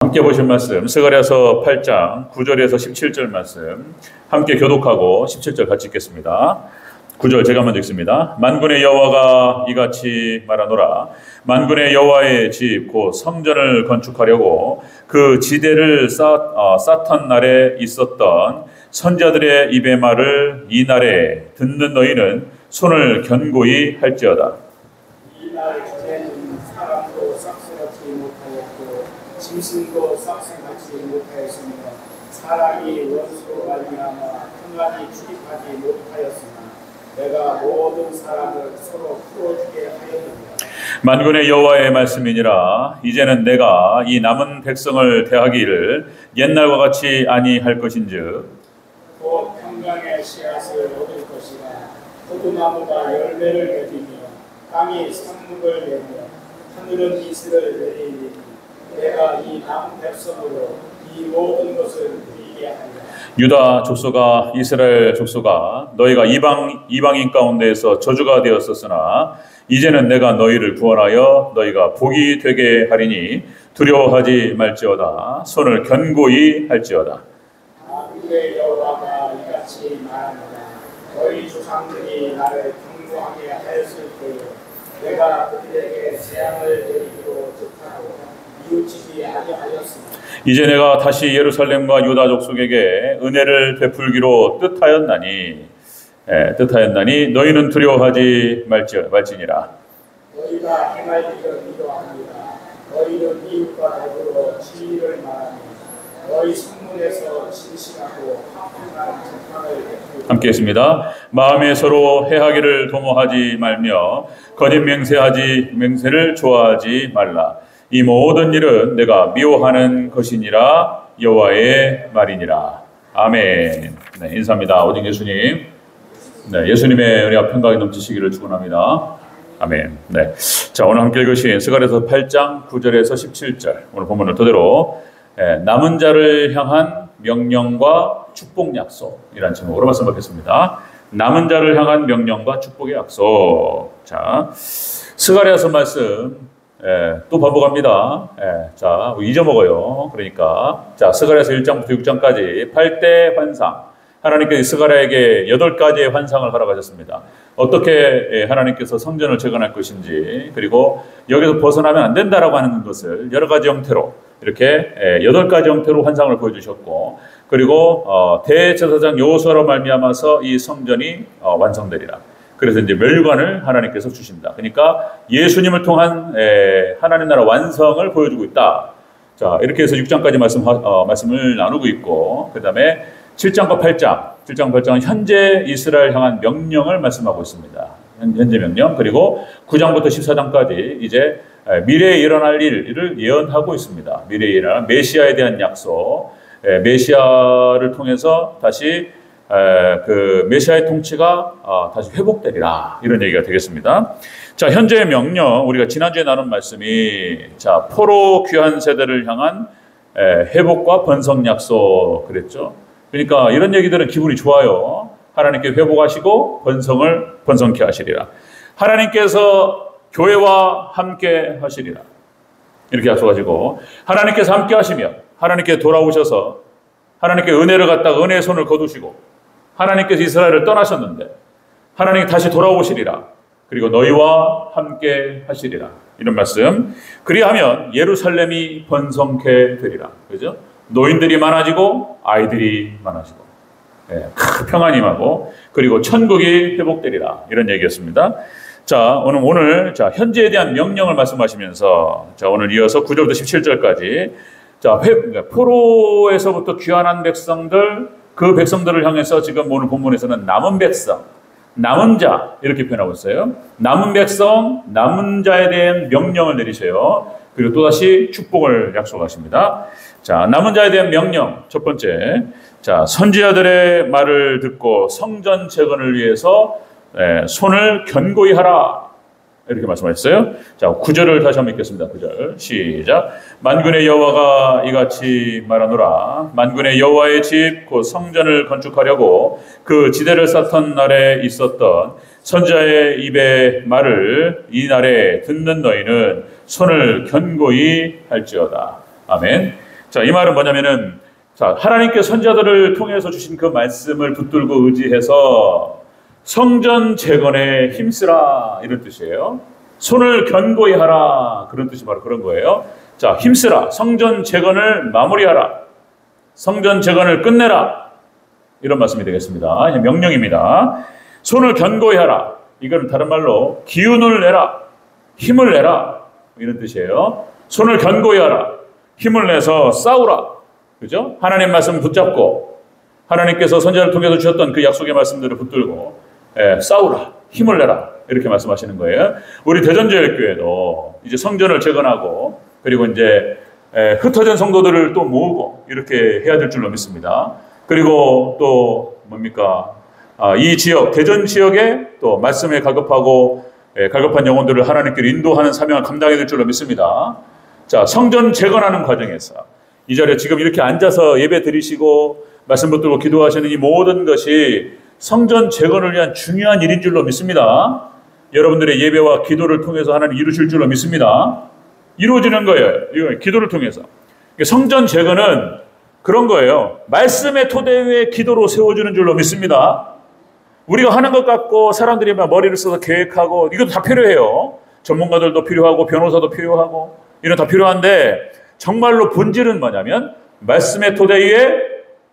함께 보실 말씀 스가랴서 8장 9절에서 17절 말씀 함께 교독하고 17절 같이 읽겠습니다. 9절 제가 먼저 읽습니다. 만군의 여호와가 이같이 말하노라. 만군의 여호와의 집 곧 성전을 건축하려고 그 지대를 쌓던 날에 있었던 선자들의 입의 말을 이 날에 듣는 너희는 손을 견고히 할지어다. 이 날 전에는 사람도 싹쓸하지 못하였고 짐승도 싹쓸하지 못하였으며 사람이 원수로 말미암아 평안히 출입하지 못하였으나 내가 모든 사람을 서로 풀어주게 하였느니라. 만군의 여호와의 말씀이니라. 이제는 내가 이 남은 백성을 대하기를 옛날과 같이 아니할 것인즉 곧 평강의 씨앗을 얻을 것이라. 포도나무가 열매를 맺으며 땅이 산물을 내며 하늘은 이슬을 내리니 내가 이 남은 백성으로 이 모든 것을 누리게 하리라. 유다 족속아 이스라엘 족속아 너희가 이방인 가운데에서 저주가 되었었으나 이제는 내가 너희를 구원하여 너희가 복이 되게 하리니 두려워하지 말지어다. 손을 견고히 할지어다. 만군의 여호와가 이같이 말하노라. 너희 조상들이 나를 경고하게 하였을 때에 내가 그들에게 재앙을 내리기로 뜻하고 이웃집이 아니하였으나 이제 내가 다시 예루살렘과 유다 족속에게 은혜를 베풀기로 뜻하였나니 너희는 두려워하지 말지니라. 너희가 행할 일을 이러하니라. 너희는 이웃과 더불어 진리를 말하며 너희 성문에서 진실하고 화평한 재판을 베풀고 함께 했습니다. 마음에 서로 해하기를 도모하지 말며 거짓 맹세를 좋아하지 말라. 이 모든 일은 내가 미워하는 것이니라. 여호와의 말이니라. 아멘. 네, 인사합니다. 오직 예수님. 네, 예수님의 은혜와 평강이 넘치시기를 축원합니다. 아멘. 네. 자, 오늘 함께 읽으신 스가랴서 8장 9절에서 17절 오늘 본문을 토대로 남은 자를 향한 명령과 축복 약속이라는 제목으로 말씀드리겠습니다. 남은 자를 향한 명령과 축복의 약속. 자, 스가랴서 말씀 또 반복합니다. 자, 잊어먹어요. 그러니까 자, 스가랴서 1장부터 6장까지 8대 환상. 하나님께서 스가랴에게 8가지의 환상을 허락하셨습니다. 어떻게 하나님께서 성전을 재건할 것인지, 그리고 여기서 벗어나면 안 된다라고 하는 것을 여러 가지 형태로 이렇게 8가지 형태로 환상을 보여주셨고, 그리고 대제사장 여호수아로 말미암아서 이 성전이 완성되리라. 그래서 이제 멸관을 하나님께서 주신다. 그러니까 예수님을 통한 하나님 나라 완성을 보여주고 있다. 자, 이렇게 해서 6장까지 말씀을 나누고 있고, 그 다음에 7장과 8장은 현재 이스라엘 향한 명령을 말씀하고 있습니다. 현재 명령. 그리고 9장부터 14장까지 이제 미래에 일어날 일을 예언하고 있습니다. 미래에 일어날 메시아에 대한 약속, 메시아를 통해서 다시 그 메시아의 통치가 다시 회복되리라, 이런 얘기가 되겠습니다. 자, 현재의 명령, 우리가 지난주에 나눈 말씀이 자, 포로 귀한 세대를 향한 회복과 번성 약속 그랬죠. 그러니까 이런 얘기들은 기분이 좋아요. 하나님께 회복하시고 번성케 하시리라. 하나님께서 교회와 함께 하시리라. 이렇게 약속하시고, 하나님께서 함께 하시며 하나님께 돌아오셔서 하나님께 은혜를 갖다가 은혜의 손을 거두시고, 하나님께서 이스라엘을 떠나셨는데 하나님이 다시 돌아오시리라. 그리고 너희와 함께 하시리라. 이런 말씀. 그리하면 예루살렘이 번성케 되리라. 그죠? 노인들이 많아지고 아이들이 많아지고 큰 평안이 임하고, 그리고 천국이 회복되리라. 이런 얘기였습니다. 자, 오늘 자, 현재에 대한 명령을 말씀하시면서 자, 오늘 이어서 9절부터 17절까지 자, 포로에서부터 귀환한 백성들, 그 백성들을 향해서 지금 오늘 본문에서는 남은 백성, 남은 자 이렇게 표현하고 있어요. 남은 백성, 남은 자에 대한 명령을 내리셔요. 그리고 또다시 축복을 약속하십니다. 자, 남은 자에 대한 명령 첫 번째, 자, 선지자들의 말을 듣고 성전 재건을 위해서 손을 견고히 하라, 이렇게 말씀하셨어요. 자, 9절을 다시 한번 읽겠습니다. 9절 시작. 만군의 여호와가 이같이 말하노라. 만군의 여호와의 집 곧 성전을 건축하려고 그 지대를 쌓던 날에 있었던 선지자의 입의 말을 이 날에 듣는 너희는 손을 견고히 할지어다. 아멘. 자, 이 말은 뭐냐면은, 자, 하나님께 선자들을 통해서 주신 그 말씀을 붙들고 의지해서 성전 재건에 힘쓰라, 이런 뜻이에요. 손을 견고히 하라, 그런 뜻이 바로 그런 거예요. 자, 힘쓰라, 성전 재건을 마무리하라, 성전 재건을 끝내라, 이런 말씀이 되겠습니다. 명령입니다. 손을 견고히 하라, 이건 다른 말로 기운을 내라, 힘을 내라, 이런 뜻이에요. 손을 견고히 하라, 힘을 내서 싸우라, 그죠? 하나님 말씀 붙잡고 하나님께서 선지자를 통해서 주셨던 그 약속의 말씀들을 붙들고 싸우라, 힘을 내라, 이렇게 말씀하시는 거예요. 우리 대전제일교회도 이제 성전을 재건하고 그리고 이제 흩어진 성도들을 또 모으고 이렇게 해야 될 줄로 믿습니다. 그리고 또 뭡니까? 이 지역, 대전 지역에 또 말씀에 갈급하고 갈급한 영혼들을 하나님께로 인도하는 사명을 감당해야 될 줄로 믿습니다. 자, 성전 재건하는 과정에서 이 자리에 지금 이렇게 앉아서 예배 드리시고 말씀 붙들고 기도하시는 이 모든 것이 성전 재건을 위한 중요한 일인 줄로 믿습니다. 여러분들의 예배와 기도를 통해서 하나님 이루실 줄로 믿습니다. 이루어지는 거예요. 이거 기도를 통해서. 성전 재건은 그런 거예요. 말씀의 토대 위에 기도로 세워주는 줄로 믿습니다. 우리가 하는 것 같고 사람들이 막 머리를 써서 계획하고 이것도 다 필요해요. 전문가들도 필요하고 변호사도 필요하고 이런 다 필요한데 정말로 본질은 뭐냐면 말씀의 토대 위에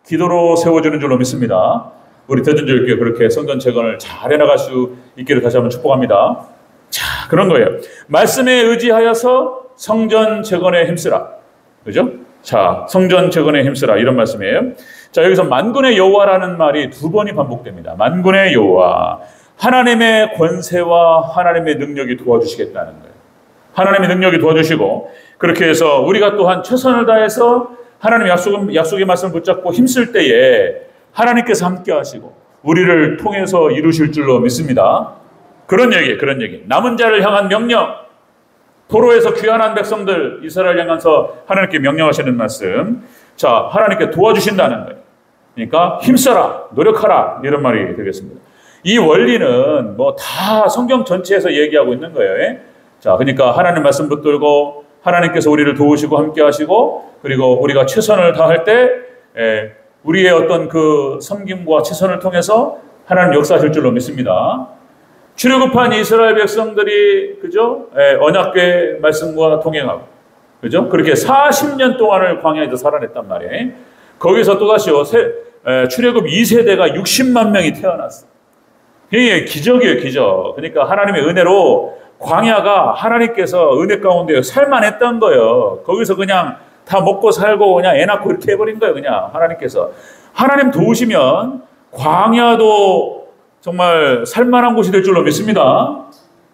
기도로 세워주는 줄로 믿습니다. 우리 대전제일교회 그렇게 성전 재건을 잘 해나갈 수 있기를 다시 한번 축복합니다. 자, 그런 거예요. 말씀에 의지하여서 성전 재건에 힘쓰라. 그죠? 자, 성전 재건에 힘쓰라, 이런 말씀이에요. 자, 여기서 만군의 여호와라는 말이 두 번이 반복됩니다. 만군의 여호와, 하나님의 권세와 하나님의 능력이 도와주시겠다는 거예요. 하나님의 능력이 도와주시고 그렇게 해서 우리가 또한 최선을 다해서 하나님의 약속의 말씀을 붙잡고 힘쓸 때에 하나님께서 함께 하시고 우리를 통해서 이루실 줄로 믿습니다. 그런 얘기. 남은 자를 향한 명령, 포로에서 귀환한 백성들 이스라엘 향해서 하나님께 명령하시는 말씀. 자, 하나님께 도와주신다는 거예요. 그러니까 힘써라, 노력하라, 이런 말이 되겠습니다. 이 원리는 뭐 다 성경 전체에서 얘기하고 있는 거예요. 자, 그러니까 하나님 말씀 붙들고 하나님께서 우리를 도우시고 함께 하시고 그리고 우리가 최선을 다할 때 우리의 어떤 그 섬김과 최선을 통해서 하나님 역사하실 줄로 믿습니다. 출애굽한 이스라엘 백성들이 그죠? 언약궤 말씀과 동행하고 그죠? 그렇게 40년 동안을 광야에서 살아냈단 말이에요. 거기서 또다시요 출애굽 2세대가 60만 명이 태어났어요. 이게 기적이에요, 기적. 그러니까 하나님의 은혜로 광야가 하나님께서 은혜 가운데 살만했던 거예요. 거기서 그냥 다 먹고 살고 그냥 애 낳고 이렇게 해버린 거예요. 그냥 하나님께서. 하나님 도우시면 광야도 정말 살만한 곳이 될 줄로 믿습니다.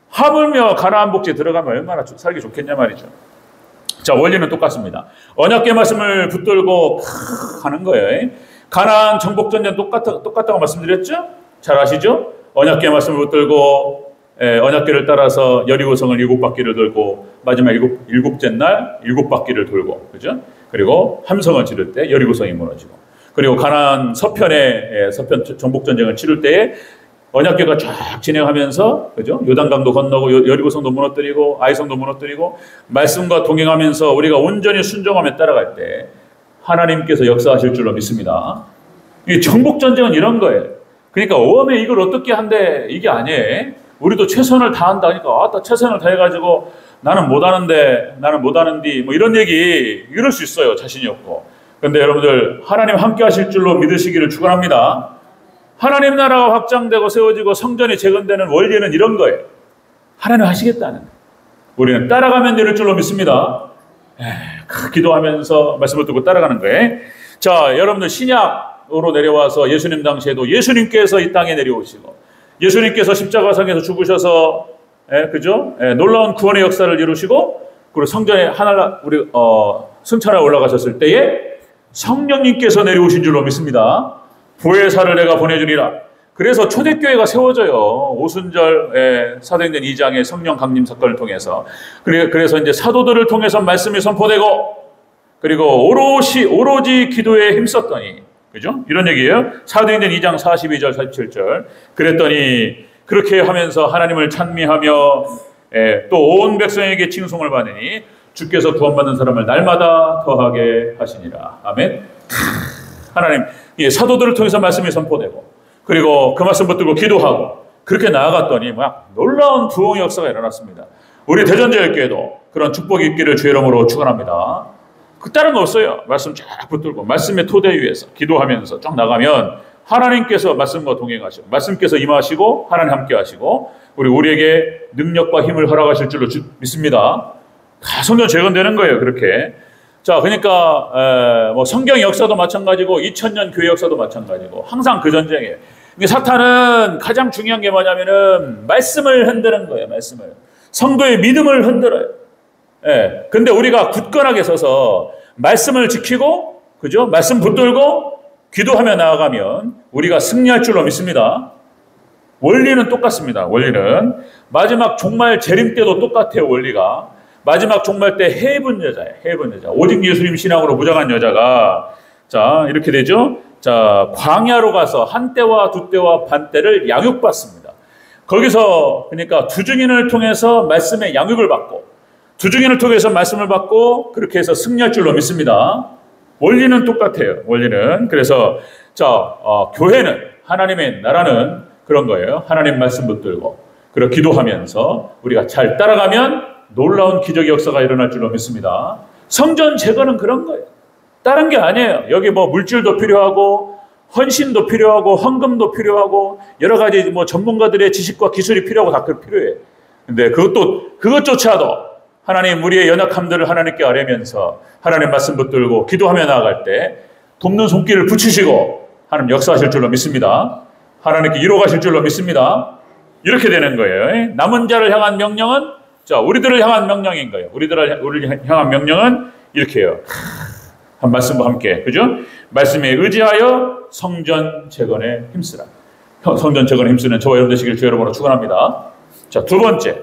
하물며 가나안 복지에 들어가면 얼마나 살기 좋겠냐 말이죠. 자, 원리는 똑같습니다. 언약궤 말씀을 붙들고 하는 거예요. 가나안 정복전쟁 똑같다고 말씀드렸죠? 잘 아시죠? 언약궤 말씀을 붙들고 언약궤를 따라서 여리고성을 7바퀴를 돌고 마지막 일곱째 날 7바퀴를 돌고 그죠? 그리고 함성을 지를 때 여리고성이 무너지고 그리고 가나안 서편 정복전쟁을 치를 때에 언약궤가 쫙 진행하면서 그죠? 요단강도 건너고 여리고성도 무너뜨리고 아이성도 무너뜨리고 말씀과 동행하면서 우리가 온전히 순종하며 따라갈 때 하나님께서 역사하실 줄로 믿습니다. 이 정복전쟁은 이런 거예요. 그러니까 웜에 이걸 어떻게 한대 이게 아니에요. 우리도 최선을 다한다 하니까 최선을 다해가지고 나는 못하는디 뭐 이런 얘기 이럴 수 있어요. 자신이 없고. 그런데 여러분들 하나님 함께 하실 줄로 믿으시기를 축원합니다. 하나님 나라가 확장되고 세워지고 성전이 재건되는 원리는 이런 거예요. 하나님 하시겠다는 거예요. 우리는 따라가면 이럴 줄로 믿습니다. 기도하면서 말씀을 듣고 따라가는 거예요. 자, 여러분들 신약으로 내려와서 예수님 당시에도 예수님께서 이 땅에 내려오시고 예수님께서 십자가상에서 죽으셔서 그죠? 놀라운 구원의 역사를 이루시고 그리고 성전에 우리 승천에 올라가셨을 때에 성령님께서 내려오신 줄로 믿습니다. 보혜사를 내가 보내주리라. 그래서 초대교회가 세워져요. 오순절 사도행전 2장의 성령 강림 사건을 통해서. 그래서 이제 사도들을 통해서 말씀이 선포되고 그리고 오로지 기도에 힘썼더니 그죠? 이런 얘기예요. 사도행전 2장 42절 47절. 그랬더니 그렇게 하면서 하나님을 찬미하며 또 온 백성에게 칭송을 받으니 주께서 구원받는 사람을 날마다 더하게 하시니라. 아멘. 하나님, 사도들을 통해서 말씀이 선포되고, 그리고 그 말씀 붙들고 기도하고, 그렇게 나아갔더니 막 놀라운 부흥의 역사가 일어났습니다. 우리 대전제일교회도 그런 축복이 있기를 주의 이름으로 축원합니다. 그 다른 거 없어요. 말씀 쫙 붙들고 말씀의 토대 위에서 기도하면서 쭉 나가면 하나님께서 말씀과 동행하시고, 말씀께서 임하시고, 하나님 함께 하시고, 우리에게 능력과 힘을 허락하실 줄로 믿습니다. 다 성전 재건되는 거예요. 그렇게. 자, 그러니까 뭐 성경 역사도 마찬가지고 2000년 교회 역사도 마찬가지고 항상 그 전쟁에. 사탄은 가장 중요한 게 뭐냐면은 말씀을 흔드는 거예요. 말씀을. 성도의 믿음을 흔들어요. 예. 근데 우리가 굳건하게 서서 말씀을 지키고, 그죠? 말씀 붙들고 기도하며 나아가면 우리가 승리할 줄로 믿습니다. 원리는 똑같습니다. 원리는 마지막 종말 재림 때도 똑같아요. 원리가 마지막 종말 때 해분 여자예요. 해분 여자. 오직 예수님 신앙으로 무장한 여자가, 자, 이렇게 되죠. 자, 광야로 가서 한 때와 두 때와 반 때를 양육받습니다. 거기서 그러니까 두 증인을 통해서 말씀의 양육을 받고, 두 증인을 통해서 말씀을 받고, 그렇게 해서 승리할 줄로 믿습니다. 원리는 똑같아요. 원리는. 그래서 자, 교회는, 하나님의 나라는 그런 거예요. 하나님 말씀 붙들고, 그리고 기도하면서 우리가 잘 따라가면 놀라운 기적의 역사가 일어날 줄로 믿습니다. 성전 재건은 그런 거예요. 다른 게 아니에요. 여기 뭐 물질도 필요하고, 헌신도 필요하고, 헌금도 필요하고, 여러 가지 뭐 전문가들의 지식과 기술이 필요하고 다 필요해. 근데 그것조차도 하나님 우리의 연약함들을 하나님께 아뢰면서 하나님 말씀 붙들고 기도하며 나아갈 때 돕는 손길을 붙이시고 하나님 역사하실 줄로 믿습니다. 하나님께 이루어가실 줄로 믿습니다. 이렇게 되는 거예요. 남은 자를 향한 명령은, 자, 우리들을 향한 명령인 거예요. 우리를 향한 명령은 이렇게 해요. 한 말씀과 함께, 그죠? 말씀에 의지하여 성전 재건에 힘쓰라. 성전 재건에 힘쓰는 저와 여러분 되시길 주 여러분으로 축원합니다. 자, 두 번째,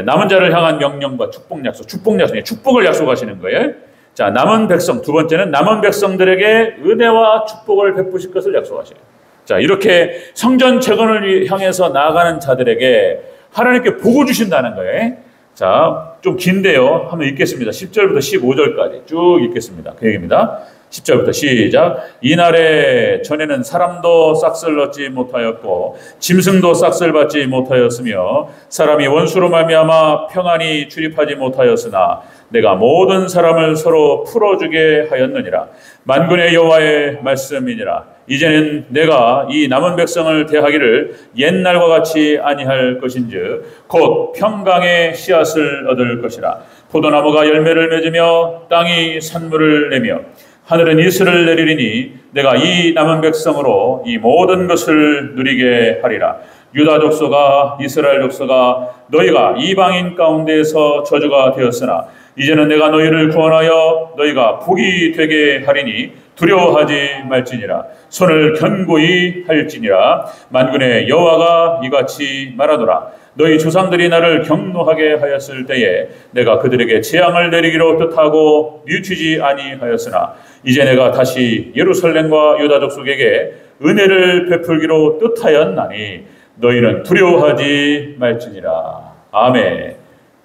남은 자를 향한 명령과 축복 약속, 축복을 약속하시는 거예요. 자, 남은 백성, 두 번째는 남은 백성들에게 은혜와 축복을 베푸실 것을 약속하셔요. 자, 이렇게 성전 재건을 향해서 나아가는 자들에게 하나님께 복을 주신다는 거예요. 자, 좀 긴데요. 한번 읽겠습니다. 10절부터 15절까지 쭉 읽겠습니다. 그 얘기입니다. 10절부터 시작. 이날에 전에는 사람도 싹쓸 얻지 못하였고 짐승도 싹쓸 받지 못하였으며 사람이 원수로 말미암아 평안히 출입하지 못하였으나 내가 모든 사람을 서로 풀어주게 하였느니라. 만군의 여호와의 말씀이니라. 이제는 내가 이 남은 백성을 대하기를 옛날과 같이 아니할 것인즉 곧 평강의 씨앗을 얻을 것이라. 포도나무가 열매를 맺으며 땅이 산물을 내며 하늘은 이슬을 내리리니 내가 이 남은 백성으로 이 모든 것을 누리게 하리라. 유다 족속아, 이스라엘 족속아, 너희가 이방인 가운데에서 저주가 되었으나 이제는 내가 너희를 구원하여 너희가 복이 되게 하리니 두려워하지 말지니라. 손을 견고히 할지니라. 만군의 여호와가 이같이 말하노라. 너희 조상들이 나를 경노하게 하였을 때에 내가 그들에게 재앙을 내리기로 뜻하고 뉘우치지 아니하였으나 이제 내가 다시 예루살렘과 유다 족속에게 은혜를 베풀기로 뜻하였나니 너희는 두려워하지 말지니라. 아멘.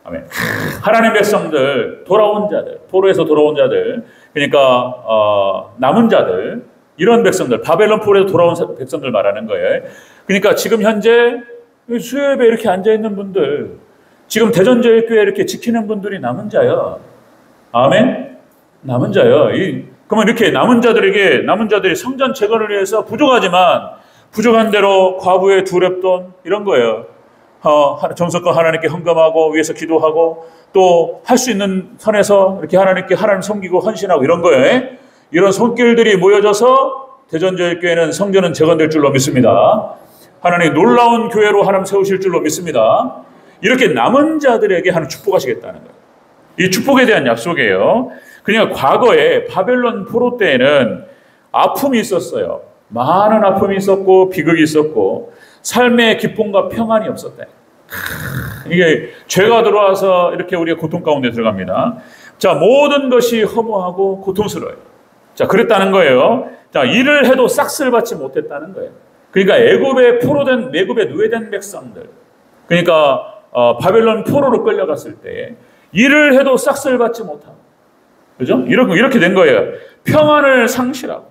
아멘. 하나님 백성들, 돌아온 자들, 포로에서 돌아온 자들, 그러니까 남은 자들, 이런 백성들, 바벨론 포로에서 돌아온 백성들 말하는 거예요. 그러니까 지금 현재 수요예배 이렇게 앉아있는 분들, 지금 대전제일교회 이렇게 지키는 분들이 남은 자야. 아멘? 남은 자야. 그러면 이렇게 남은 자들이 성전 재건을 위해서 부족한 대로 과부의 두렙돈 이런 거예요. 정성껏 하나님께 헌금하고 위해서 기도하고 또 할 수 있는 선에서 이렇게 하나님 섬기고 헌신하고 이런 거예요. 이런 손길들이 모여져서 대전제일교회는 성전은 재건될 줄로 믿습니다. 하나님 놀라운 교회로 하나님 세우실 줄로 믿습니다. 이렇게 남은 자들에게 하나님 축복하시겠다는 거예요. 이 축복에 대한 약속이에요. 그러니까 과거에 바벨론 포로 때에는 아픔이 있었어요. 많은 아픔이 있었고 비극이 있었고 삶의 기쁨과 평안이 없었다. 이게 죄가 들어와서 이렇게 우리가 고통 가운데 들어갑니다. 자, 모든 것이 허무하고 고통스러워요. 자, 그랬다는 거예요. 자, 일을 해도 싹쓸 받지 못했다는 거예요. 그러니까 애굽에 노예된 백성들, 그러니까 바벨론 포로로 끌려갔을 때 일을 해도 싹쓸 받지 못하고, 그죠? 이렇게 된 거예요. 평안을 상실하고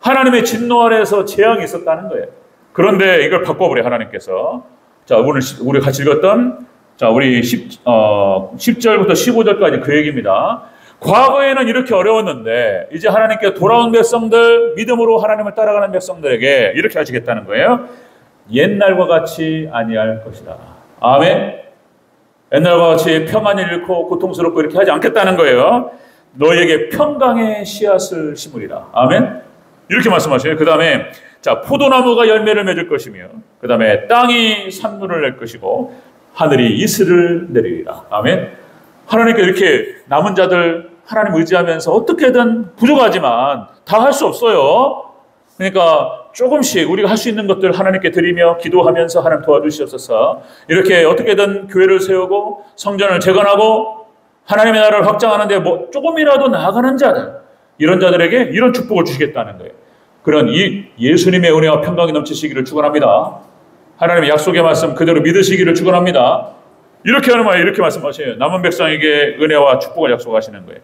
하나님의 진노 아래에서 재앙이 있었다는 거예요. 그런데 이걸 바꿔버려 하나님께서. 자, 오늘 우리 같이 읽었던 자, 우리 10절부터 15절까지 그 얘기입니다. 과거에는 이렇게 어려웠는데 이제 하나님께 돌아온 백성들, 믿음으로 하나님을 따라가는 백성들에게 이렇게 하시겠다는 거예요. 옛날과 같이 아니할 것이다. 아멘. 옛날과 같이 평안을 잃고 고통스럽고 이렇게 하지 않겠다는 거예요. 너희에게 평강의 씨앗을 심으리라. 아멘. 이렇게 말씀하셔요. 그 다음에 자, 포도나무가 열매를 맺을 것이며 그 다음에 땅이 산물을 낼 것이고 하늘이 이슬을 내리리라. 아멘. 하나님께 이렇게 남은 자들 하나님 의지하면서 어떻게든 부족하지만 다 할 수 없어요. 그러니까 조금씩 우리가 할 수 있는 것들 하나님께 드리며 기도하면서 하나님 도와주시옵소서. 이렇게 어떻게든 교회를 세우고 성전을 재건하고 하나님의 나라를 확장하는데 뭐 조금이라도 나아가는 자들, 이런 자들에게 이런 축복을 주시겠다는 거예요. 그런 이 예수님의 은혜와 평강이 넘치시기를 축원합니다. 하나님의 약속의 말씀 그대로 믿으시기를 축원합니다. 이렇게 하는 말에 이렇게 말씀하셔요. 남은 백성에게 은혜와 축복을 약속하시는 거예요.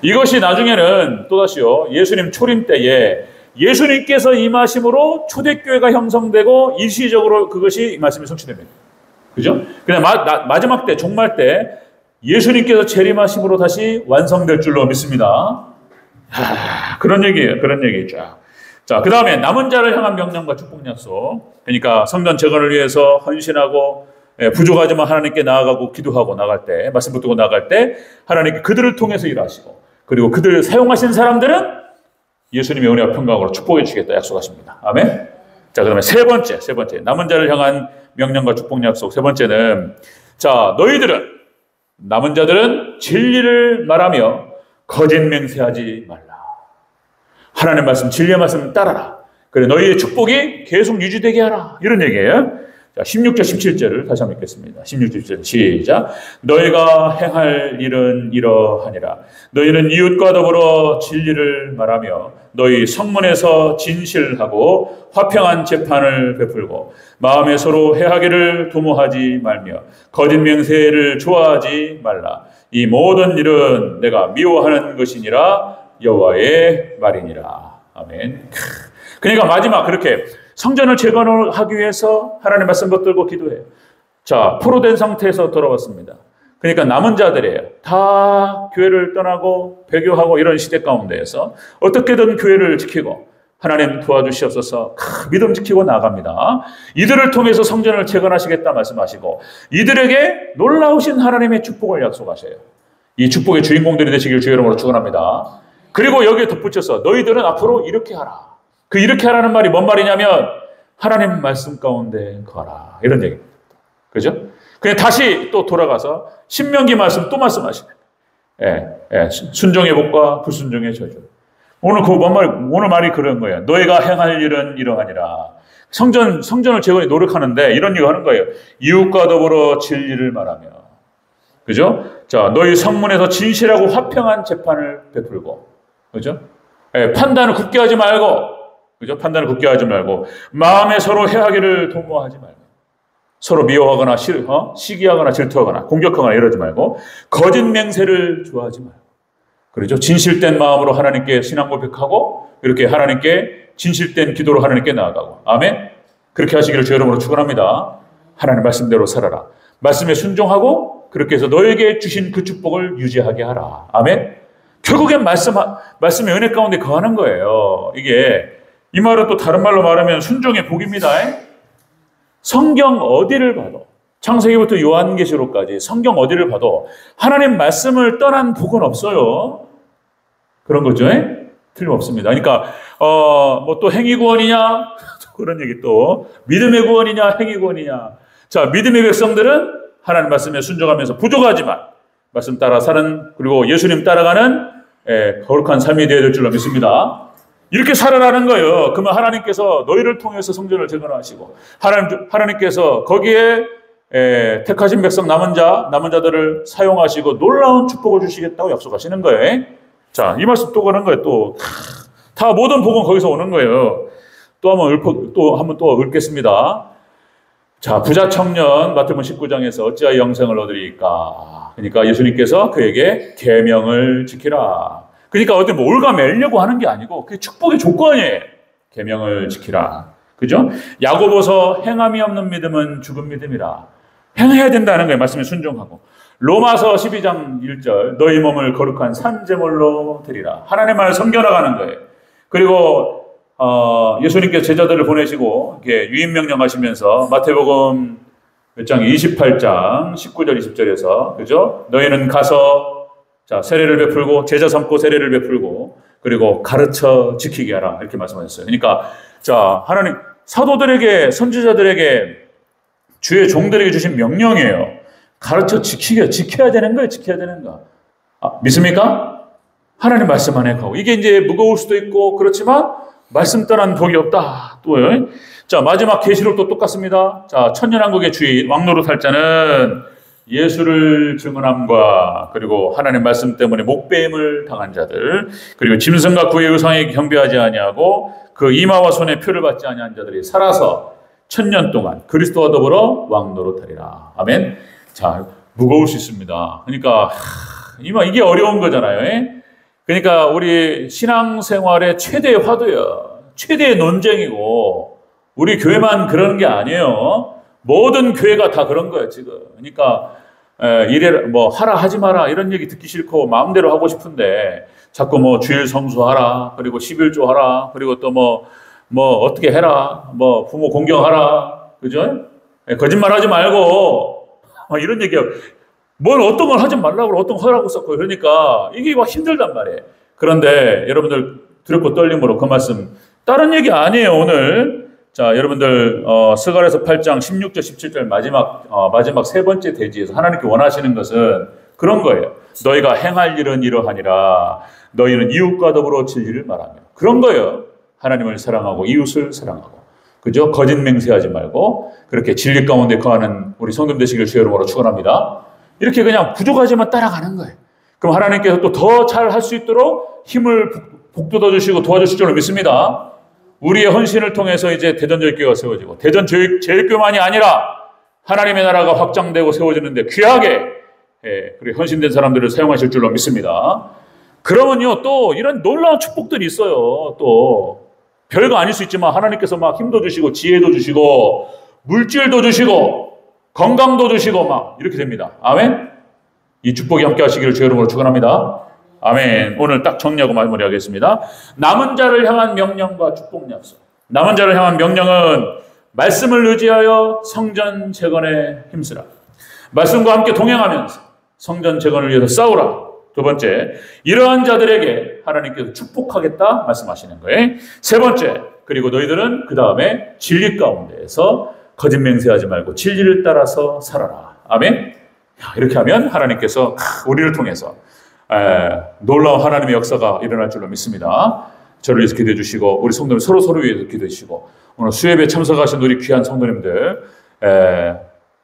이것이 나중에는 또다시요, 예수님 초림 때에 예수님께서 임하심으로 초대교회가 형성되고 일시적으로 그것이 이 말씀이 성취됩니다. 그죠? 그냥 마지막 때, 종말 때 예수님께서 재림하심으로 다시 완성될 줄로 믿습니다. 그런 얘기예요. 그런 얘기죠. 자, 그 다음에 남은 자를 향한 명령과 축복 약속. 그러니까 성전 재건을 위해서 헌신하고 부족하지만 하나님께 나아가고 기도하고 나갈 때, 말씀 붙들고 나갈 때 하나님께 그들을 통해서 일하시고, 그리고 그들을 사용하신 사람들은 예수님의 은혜와 평강으로 축복해 주시겠다 약속하십니다. 아멘. 자, 그다음에 세 번째 남은 자를 향한 명령과 축복 약속. 세 번째는 자, 너희들은 남은 자들은 진리를 말하며 거짓 맹세하지 말라. 하나님 말씀, 진리의 말씀 따라라. 그래 너희의 축복이 계속 유지되게 하라. 이런 얘기예요. 자, 16절, 17절을 다시 한번 읽겠습니다. 16절, 17절 시작. 너희가 행할 일은 이러하니라. 너희는 이웃과 더불어 진리를 말하며 너희 성문에서 진실하고 화평한 재판을 베풀고 마음에 서로 해하기를 도모하지 말며 거짓 맹세를 좋아하지 말라. 이 모든 일은 내가 미워하는 것이니라 여호와의 말이니라. 아멘. 그러니까 마지막 그렇게 성전을 재건하기 위해서 하나님 말씀 붙들고 기도해요. 자, 포로된 상태에서 돌아왔습니다. 그러니까 남은 자들이에요. 다 교회를 떠나고 배교하고 이런 시대 가운데에서 어떻게든 교회를 지키고 하나님 도와주시옵소서 믿음 지키고 나갑니다. 이들을 통해서 성전을 재건하시겠다 말씀하시고 이들에게 놀라우신 하나님의 축복을 약속하셔요. 이 축복의 주인공들이 되시길 주의 이름으로 축원합니다. 그리고 여기에 덧붙여서 너희들은 앞으로 이렇게 하라. 그 이렇게 하라는 말이 뭔 말이냐면 하나님 말씀 가운데 거하라 이런 얘기입니다. 그죠? 그냥 다시 또 돌아가서 신명기 말씀 또 말씀하시네. 순종의 복과 불순종의 저주. 오늘 그 뭔 말? 오늘 말이 그런 거예요. 너희가 행할 일은 이러하니라. 성전을 재건에 노력하는데 이런 얘기 하는 거예요. 이웃과 더불어 진리를 말하며. 그죠? 자, 너희 성문에서 진실하고 화평한 재판을 베풀고. 그죠? 판단을 굳게 하지 말고. 그죠? 판단을 굳게 하지 말고 마음에 서로 해하기를 도모하지 말고 서로 미워하거나 시기하거나 질투하거나 공격하거나 이러지 말고 거짓 맹세를 좋아하지 말고 그렇죠? 진실된 마음으로 하나님께 신앙 고백하고 이렇게 하나님께 진실된 기도로 하나님께 나아가고 아멘. 그렇게 하시기를 주의 이름으로 축원합니다. 하나님 말씀대로 살아라. 말씀에 순종하고 그렇게 해서 너에게 주신 그 축복을 유지하게 하라. 아멘. 결국엔 말씀의 은혜 가운데 거하는 거예요. 이게 이 말은 또 다른 말로 말하면 순종의 복입니다. 성경 어디를 봐도 창세기부터 요한계시록까지 성경 어디를 봐도 하나님 말씀을 떠난 복은 없어요. 그런 거죠. 틀림없습니다. 그러니까 뭐 또 행위 구원이냐 그런 얘기 또 믿음의 구원이냐 행위 구원이냐. 자, 믿음의 백성들은 하나님 말씀에 순종하면서 부족하지만 말씀 따라 사는 그리고 예수님 따라가는 거룩한 삶이 되어야 될 줄로 믿습니다. 이렇게 살아라는 거예요. 그러면 하나님께서 너희를 통해서 성전을 재건하시고 하나님께서 거기에 택하신 백성 남은 자들을 사용하시고 놀라운 축복을 주시겠다고 약속하시는 거예요. 자, 이 말씀 또 그런 거예요. 또 다 모든 복은 거기서 오는 거예요. 또 한번 읽겠습니다. 자, 부자 청년 마태복음 19장에서 어찌하여 영생을 얻으리까? 그러니까 예수님께서 그에게 계명을 지키라. 그러니까 어디 뭐 올가매려고 하는 게 아니고 그게 축복의 조건이에요. 계명을 지키라. 그죠? 야고보서 행함이 없는 믿음은 죽은 믿음이라. 행해야 된다는 거예요. 말씀에 순종하고. 로마서 12장 1절 너희 몸을 거룩한 산제물로 드리라. 하나님의 말을 섬겨나가는 거예요. 그리고 예수님께서 제자들을 보내시고 유인명령 하시면서 마태복음 몇 장 28장 19절 20절에서 그죠? 너희는 가서 자 세례를 베풀고 제자 삼고 세례를 베풀고 그리고 가르쳐 지키게 하라 이렇게 말씀하셨어요. 그러니까 자 하나님 사도들에게 선지자들에게 주의 종들에게 주신 명령이에요. 가르쳐 지켜야 되는 거예요. 지켜야 되는 거. 믿습니까? 하나님 말씀 안에 가고 이게 이제 무거울 수도 있고 그렇지만 말씀 떠난 복이 없다. 또요. 자 마지막 계시록도 똑같습니다. 자 천년왕국의 주인 왕노릇할 자는 예수를 증언함과 그리고 하나님 말씀 때문에 목배임을 당한 자들 그리고 짐승과 그의 의상에 경배하지 아니하고 그 이마와 손에 표를 받지 아니한 자들이 살아서 천년 동안 그리스도와 더불어 왕노릇하리라. 아멘. 자 무거울 수 있습니다. 그러니까 이게 어려운 거잖아요. 그러니까 우리 신앙생활의 최대의 화두예요. 최대의 논쟁이고 우리 교회만 그런 게 아니에요. 모든 교회가 다 그런 거예요 지금. 그러니까 이래 뭐 하라 하지 마라 이런 얘기 듣기 싫고 마음대로 하고 싶은데 자꾸 뭐 주일 성수하라 그리고 11조 하라 그리고 또 뭐 어떻게 해라 뭐 부모 공경하라 그죠? 거짓말하지 말고 이런 얘기야. 뭘 어떤 걸 하지 말라고 어떤 걸 하라고 썼고 그러니까 이게 막 힘들단 말이에요. 그런데 여러분들 두렵고 떨림으로 그 말씀 다른 얘기 아니에요 오늘. 자 여러분들 스가랴서 8장 16절 17절 마지막 세 번째 대지에서 하나님께 원하시는 것은 그런 거예요. 너희가 행할 일은 이러하니라. 너희는 이웃과 더불어 진리를 말하며 그런 거예요. 하나님을 사랑하고 이웃을 사랑하고 그죠? 거짓 맹세하지 말고 그렇게 진리 가운데 거하는 우리 성도 되시길 주의 이름으로 축원합니다. 이렇게 그냥 부족하지만 따라가는 거예요. 그럼 하나님께서 또 더 잘 할 수 있도록 힘을 북돋아 주시고 도와주실 줄로 믿습니다. 우리의 헌신을 통해서 이제 대전제일교회가 세워지고 대전제일교회만이 아니라 하나님의 나라가 확장되고 세워지는데 귀하게 그리고 헌신된 사람들을 사용하실 줄로 믿습니다. 그러면요 또 이런 놀라운 축복들이 있어요. 또 별거 아닐 수 있지만 하나님께서 막 힘도 주시고 지혜도 주시고 물질도 주시고 건강도 주시고 막 이렇게 됩니다. 아멘. 이 축복이 함께 하시기를 주의 이름으로 축원합니다. 아멘. 오늘 딱 정리하고 마무리하겠습니다. 남은 자를 향한 명령과 축복 약속. 남은 자를 향한 명령은 말씀을 의지하여 성전 재건에 힘쓰라. 말씀과 함께 동행하면서 성전 재건을 위해서 싸우라. 두 번째, 이러한 자들에게 하나님께서 축복하겠다 말씀하시는 거예요. 세 번째, 그리고 너희들은 그 다음에 진리 가운데에서 거짓 맹세하지 말고 진리를 따라서 살아라. 아멘. 이렇게 하면 하나님께서 우리를 통해서 놀라운 하나님의 역사가 일어날 줄로 믿습니다. 저를 위해서 기도해 주시고 우리 성도님 서로 위해서 기도해 주시고 오늘 수협에 참석하신 우리 귀한 성도님들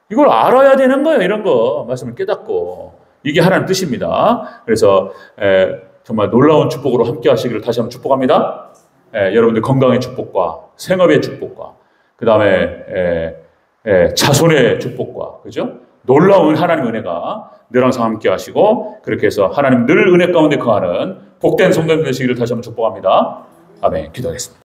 이걸 알아야 되는 거예요. 이런 거 말씀을 깨닫고 이게 하나님 뜻입니다. 그래서 정말 놀라운 축복으로 함께 하시기를 다시 한번 축복합니다. 여러분들 건강의 축복과 생업의 축복과 그 다음에 자손의 축복과 그죠? 놀라운 하나님 은혜가 늘 항상 함께 하시고 그렇게 해서 하나님 늘 은혜 가운데 거하는 복된 성도님 되시기를 다시 한번 축복합니다. 아멘. 기도하겠습니다.